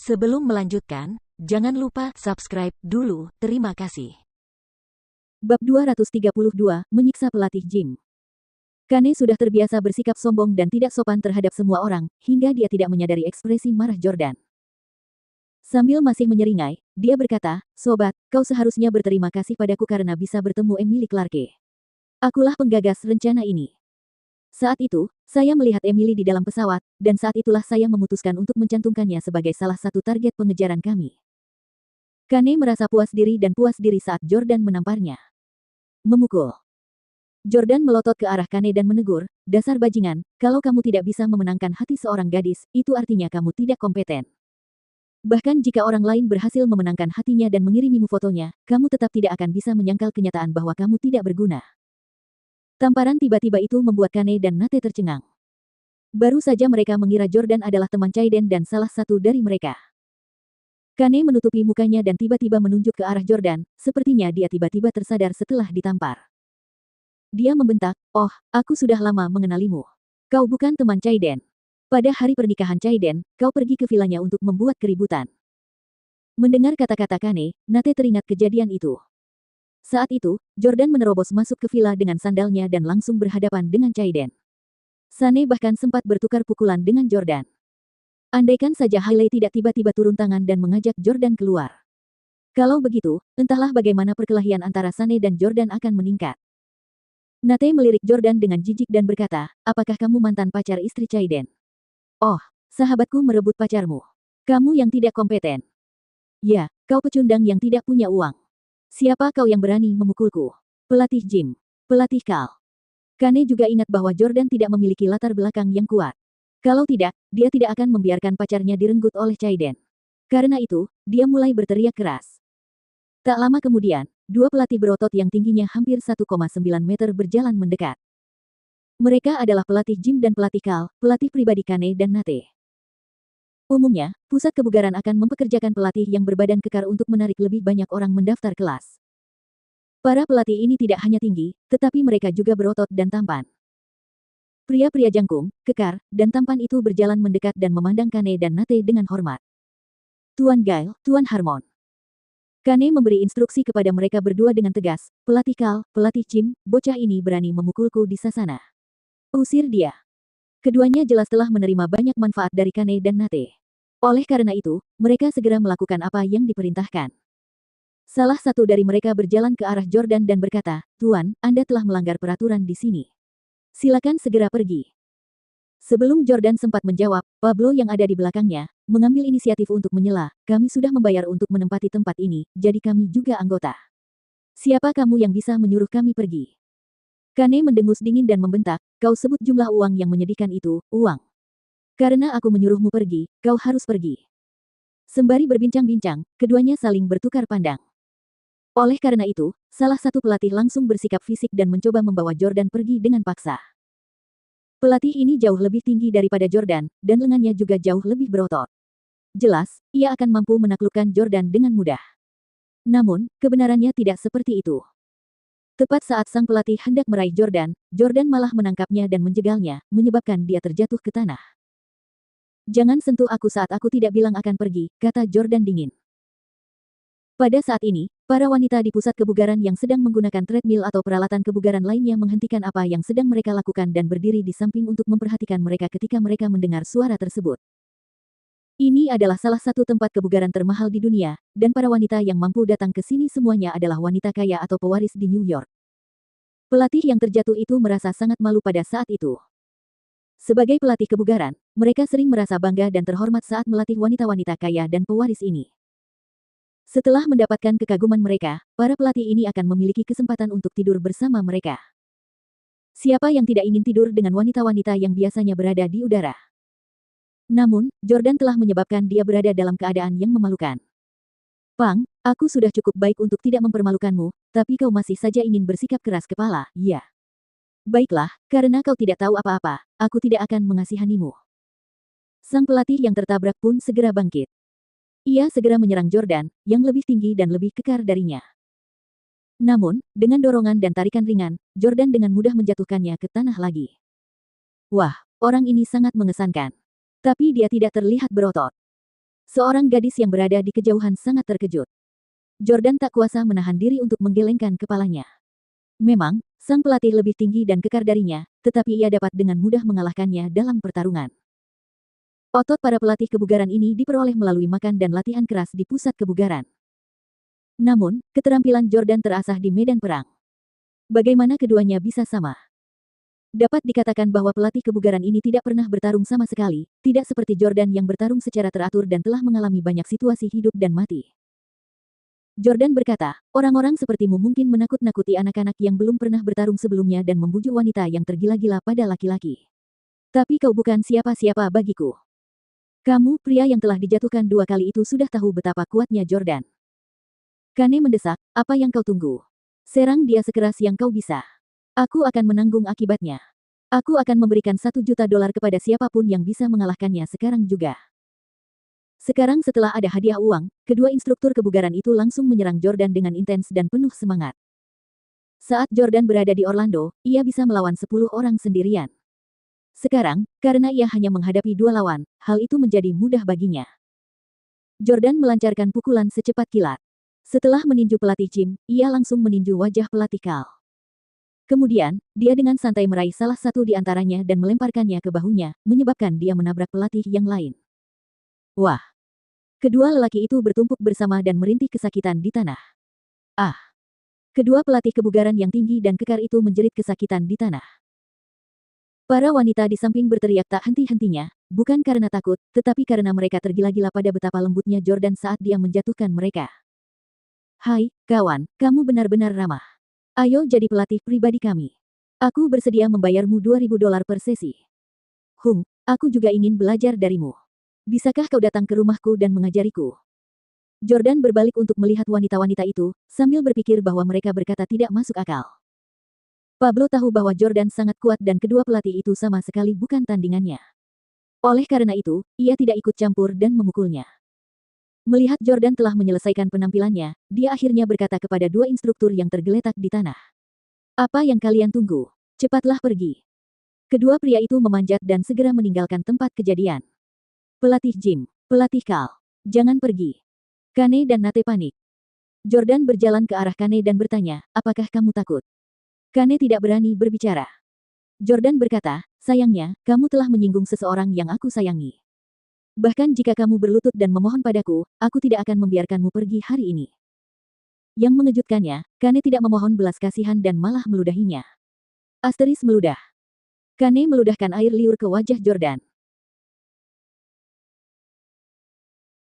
Sebelum melanjutkan, jangan lupa subscribe dulu. Terima kasih. Bab 232, Menyiksa Pelatih Gym. Kane sudah terbiasa bersikap sombong dan tidak sopan terhadap semua orang, hingga dia tidak menyadari ekspresi marah Jordan. Sambil masih menyeringai, dia berkata, "Sobat, kau seharusnya berterima kasih padaku karena bisa bertemu Emily Clarke. Akulah penggagas rencana ini. Saat itu, saya melihat Emily di dalam pesawat, dan saat itulah saya memutuskan untuk mencantumkannya sebagai salah satu target pengejaran kami." Kane merasa puas diri dan puas diri saat Jordan menamparnya. Memukul. Jordan melotot ke arah Kane dan menegur, "Dasar bajingan, kalau kamu tidak bisa memenangkan hati seorang gadis, itu artinya kamu tidak kompeten. Bahkan jika orang lain berhasil memenangkan hatinya dan mengirimimu fotonya, kamu tetap tidak akan bisa menyangkal kenyataan bahwa kamu tidak berguna." Tamparan tiba-tiba itu membuat Kane dan Nate tercengang. Baru saja mereka mengira Jordan adalah teman Chaiden dan salah satu dari mereka. Kane menutupi mukanya dan tiba-tiba menunjuk ke arah Jordan, sepertinya dia tiba-tiba tersadar setelah ditampar. Dia membentak, "Oh, aku sudah lama mengenalimu. Kau bukan teman Chaiden. Pada hari pernikahan Chaiden, kau pergi ke vilanya untuk membuat keributan." Mendengar kata-kata Kane, Nate teringat kejadian itu. Saat itu, Jordan menerobos masuk ke villa dengan sandalnya dan langsung berhadapan dengan Chaiden. Sane bahkan sempat bertukar pukulan dengan Jordan. Andaikan saja Hailey tidak tiba-tiba turun tangan dan mengajak Jordan keluar. Kalau begitu, entahlah bagaimana perkelahian antara Sane dan Jordan akan meningkat. Nate melirik Jordan dengan jijik dan berkata, "Apakah kamu mantan pacar istri Chaiden? Oh, sahabatku merebut pacarmu. Kamu yang tidak kompeten. Ya, kau pecundang yang tidak punya uang. Siapa kau yang berani memukulku? Pelatih gym. Pelatih Kal." Kane juga ingat bahwa Jordan tidak memiliki latar belakang yang kuat. Kalau tidak, dia tidak akan membiarkan pacarnya direnggut oleh Chaiden. Karena itu, dia mulai berteriak keras. Tak lama kemudian, dua pelatih berotot yang tingginya hampir 1,9 meter berjalan mendekat. Mereka adalah pelatih gym dan pelatih Kal, pelatih pribadi Kane dan Nate. Umumnya, pusat kebugaran akan mempekerjakan pelatih yang berbadan kekar untuk menarik lebih banyak orang mendaftar kelas. Para pelatih ini tidak hanya tinggi, tetapi mereka juga berotot dan tampan. Pria-pria jangkung, kekar, dan tampan itu berjalan mendekat dan memandang Kane dan Nate dengan hormat. "Tuan Gail, Tuan Harmon." Kane memberi instruksi kepada mereka berdua dengan tegas, "Pelatih Kal, pelatih Jim, bocah ini berani memukulku di sasana. Usir dia." Keduanya jelas telah menerima banyak manfaat dari Kane dan Nate. Oleh karena itu, mereka segera melakukan apa yang diperintahkan. Salah satu dari mereka berjalan ke arah Jordan dan berkata, "Tuan, Anda telah melanggar peraturan di sini. Silakan segera pergi." Sebelum Jordan sempat menjawab, Pablo yang ada di belakangnya, mengambil inisiatif untuk menyela, "Kami sudah membayar untuk menempati tempat ini, jadi kami juga anggota. Siapa kamu yang bisa menyuruh kami pergi?" Kane mendengus dingin dan membentak, "Kau sebut jumlah uang yang menyedihkan itu, uang. Karena aku menyuruhmu pergi, kau harus pergi." Sembari berbincang-bincang, keduanya saling bertukar pandang. Oleh karena itu, salah satu pelatih langsung bersikap fisik dan mencoba membawa Jordan pergi dengan paksa. Pelatih ini jauh lebih tinggi daripada Jordan, dan lengannya juga jauh lebih berotot. Jelas, ia akan mampu menaklukkan Jordan dengan mudah. Namun, kebenarannya tidak seperti itu. Tepat saat sang pelatih hendak meraih Jordan, Jordan malah menangkapnya dan menjegalnya, menyebabkan dia terjatuh ke tanah. "Jangan sentuh aku saat aku tidak bilang akan pergi," kata Jordan dingin. Pada saat ini, para wanita di pusat kebugaran yang sedang menggunakan treadmill atau peralatan kebugaran lainnya menghentikan apa yang sedang mereka lakukan dan berdiri di samping untuk memperhatikan mereka ketika mereka mendengar suara tersebut. Ini adalah salah satu tempat kebugaran termahal di dunia, dan para wanita yang mampu datang ke sini semuanya adalah wanita kaya atau pewaris di New York. Pelatih yang terjatuh itu merasa sangat malu pada saat itu. Sebagai pelatih kebugaran, mereka sering merasa bangga dan terhormat saat melatih wanita-wanita kaya dan pewaris ini. Setelah mendapatkan kekaguman mereka, para pelatih ini akan memiliki kesempatan untuk tidur bersama mereka. Siapa yang tidak ingin tidur dengan wanita-wanita yang biasanya berada di udara? Namun, Jordan telah menyebabkan dia berada dalam keadaan yang memalukan. "Pang, aku sudah cukup baik untuk tidak mempermalukanmu, tapi kau masih saja ingin bersikap keras kepala, ya? Baiklah, karena kau tidak tahu apa-apa, aku tidak akan mengasihanimu." Sang pelatih yang tertabrak pun segera bangkit. Ia segera menyerang Jordan, yang lebih tinggi dan lebih kekar darinya. Namun, dengan dorongan dan tarikan ringan, Jordan dengan mudah menjatuhkannya ke tanah lagi. Wah, orang ini sangat mengesankan. Tapi dia tidak terlihat berotot. Seorang gadis yang berada di kejauhan sangat terkejut. Jordan tak kuasa menahan diri untuk menggelengkan kepalanya. Memang, sang pelatih lebih tinggi dan kekar darinya, tetapi ia dapat dengan mudah mengalahkannya dalam pertarungan. Otot para pelatih kebugaran ini diperoleh melalui makan dan latihan keras di pusat kebugaran. Namun, keterampilan Jordan terasah di medan perang. Bagaimana keduanya bisa sama? Dapat dikatakan bahwa pelatih kebugaran ini tidak pernah bertarung sama sekali, tidak seperti Jordan yang bertarung secara teratur dan telah mengalami banyak situasi hidup dan mati. Jordan berkata, orang-orang sepertimu mungkin menakut-nakuti anak-anak yang belum pernah bertarung sebelumnya dan membujuk wanita yang tergila-gila pada laki-laki. Tapi kau bukan siapa-siapa bagiku. Kamu, pria yang telah dijatuhkan 2 kali itu sudah tahu betapa kuatnya Jordan. Kane mendesak, apa yang kau tunggu? Serang dia sekeras yang kau bisa. Aku akan menanggung akibatnya. Aku akan memberikan $1 juta kepada siapapun yang bisa mengalahkannya sekarang juga. Sekarang setelah ada hadiah uang, kedua instruktur kebugaran itu langsung menyerang Jordan dengan intens dan penuh semangat. Saat Jordan berada di Orlando, ia bisa melawan 10 orang sendirian. Sekarang, karena ia hanya menghadapi 2 lawan, hal itu menjadi mudah baginya. Jordan melancarkan pukulan secepat kilat. Setelah meninju pelatih Jim, ia langsung meninju wajah pelatih Cal. Kemudian, dia dengan santai meraih salah satu di antaranya dan melemparkannya ke bahunya, menyebabkan dia menabrak pelatih yang lain. Wah! Kedua lelaki itu bertumpuk bersama dan merintih kesakitan di tanah. Ah! Kedua pelatih kebugaran yang tinggi dan kekar itu menjerit kesakitan di tanah. Para wanita di samping berteriak tak henti-hentinya, bukan karena takut, tetapi karena mereka tergila-gila pada betapa lembutnya Jordan saat dia menjatuhkan mereka. Hai, kawan, kamu benar-benar ramah. Ayo jadi pelatih pribadi kami. Aku bersedia membayarmu $2.000 per sesi. Aku juga ingin belajar darimu. Bisakah kau datang ke rumahku dan mengajariku? Jordan berbalik untuk melihat wanita-wanita itu, sambil berpikir bahwa mereka berkata tidak masuk akal. Pablo tahu bahwa Jordan sangat kuat dan kedua pelatih itu sama sekali bukan tandingannya. Oleh karena itu, ia tidak ikut campur dan memukulnya. Melihat Jordan telah menyelesaikan penampilannya, dia akhirnya berkata kepada 2 instruktur yang tergeletak di tanah. Apa yang kalian tunggu? Cepatlah pergi. Kedua pria itu memanjat dan segera meninggalkan tempat kejadian. Pelatih Jim, pelatih Cal, jangan pergi. Kane dan Nate panik. Jordan berjalan ke arah Kane dan bertanya, apakah kamu takut? Kane tidak berani berbicara. Jordan berkata, sayangnya, kamu telah menyinggung seseorang yang aku sayangi. Bahkan jika kamu berlutut dan memohon padaku, aku tidak akan membiarkanmu pergi hari ini. Yang mengejutkannya, Kane tidak memohon belas kasihan dan malah meludahinya. Asteris meludah. Kane meludahkan air liur ke wajah Jordan.